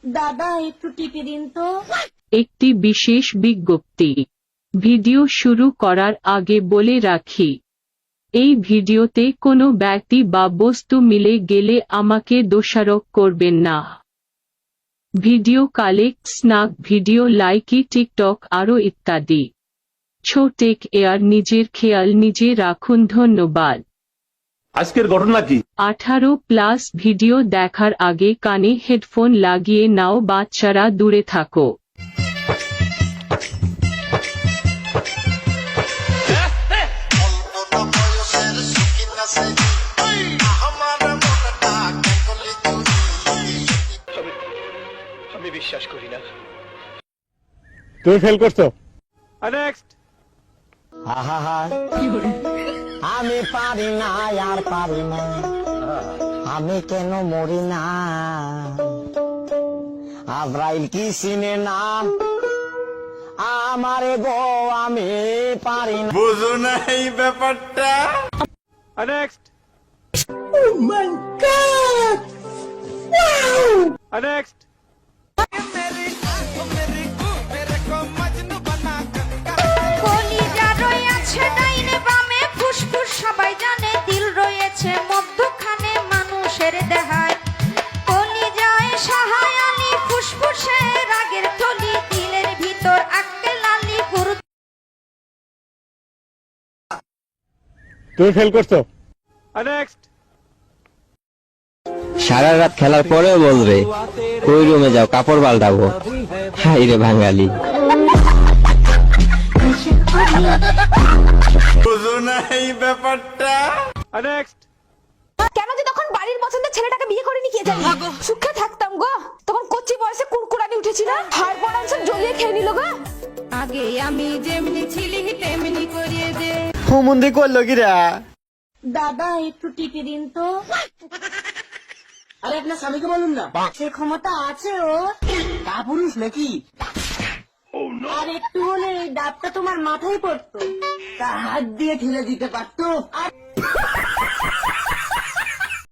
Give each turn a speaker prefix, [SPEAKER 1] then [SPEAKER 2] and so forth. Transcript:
[SPEAKER 1] দাদা একটু টিপে দিন তো।
[SPEAKER 2] একটি বিশেষ বিজ্ঞপ্তি। ভিডিও শুরু করার আগে বলে রাখি, এই ভিডিওতে কোনো ব্যক্তি বা বস্তু মিলে গেলে আমাকে দোষারোপ করবেন না। Video collect snack video Likee TikTok আরও ইত্যাদি। টেক এয়ার নিজের খেয়াল নিজে রাখুন। ধন্যবাদ।
[SPEAKER 3] আজকের ঘটনা কি?
[SPEAKER 2] 18+ ভিডিও দেখার আগে কানে হেডফোন লাগিয়ে নাও, বাচ্চারা দূরে থাকো।
[SPEAKER 4] আমি বিশ্বাস করি না।
[SPEAKER 3] তুমি ফেল করছো।
[SPEAKER 4] নেক্সট।
[SPEAKER 5] আমি পারি না আর পারি না, আমি কেন মরি না, আব্রাইল কি চিনে না আমারে গো, আমি পারি না।
[SPEAKER 3] বুঝো না এই ব্যাপারটা।
[SPEAKER 4] নেক্সট। নেক্সট।
[SPEAKER 1] কলিজা রয়েছে ডাইনে বামে, ফুসফুস সবাই জানে, দিল রয়েছে মধ্যখানে মানুষের দেহায়। কলিজায় সাহায় আলি, ফুসফুসে রাগের টলি, দিলের ভিতর আক্কেল আলি গুরু।
[SPEAKER 3] তুমি ফেল করছো।
[SPEAKER 4] নেক্সট।
[SPEAKER 6] সারা রাত খেলার পরেও বলবে কই রুমে যাও কাপড় পাল্টাবো। হাই রে বাঙালি।
[SPEAKER 3] বুঝো না এই ব্যাপারটা।
[SPEAKER 4] নেক্সট।
[SPEAKER 1] কেন যে তখন বাড়ির পছন্দের ছেলেটাকে বিয়ে করে নিয়ে জানি, সুখে থাকতাম গো। তখন কচ্ছি বয়সে কুড়কুড়ানি উঠেছি না, হাড় পড়ান সব জ্বলিয়ে খেয়ে নিল গো। আগে আমি যেমনি ছিলি তেমনি করিয়ে দে।
[SPEAKER 5] হুমন্দি করলো কিরা?
[SPEAKER 1] দাদা একটু টিপে দিন তো।
[SPEAKER 5] আরে আপনার স্বামীকে বলুন না,
[SPEAKER 1] সে ক্ষমতা আছে ও।
[SPEAKER 5] কাপুরুষ নাকি?
[SPEAKER 1] আর একটু হলে এই ডাবটা তোমার মাথায় পড়তো।
[SPEAKER 5] তা হাত দিয়ে ঠেলে দিতে পারতো।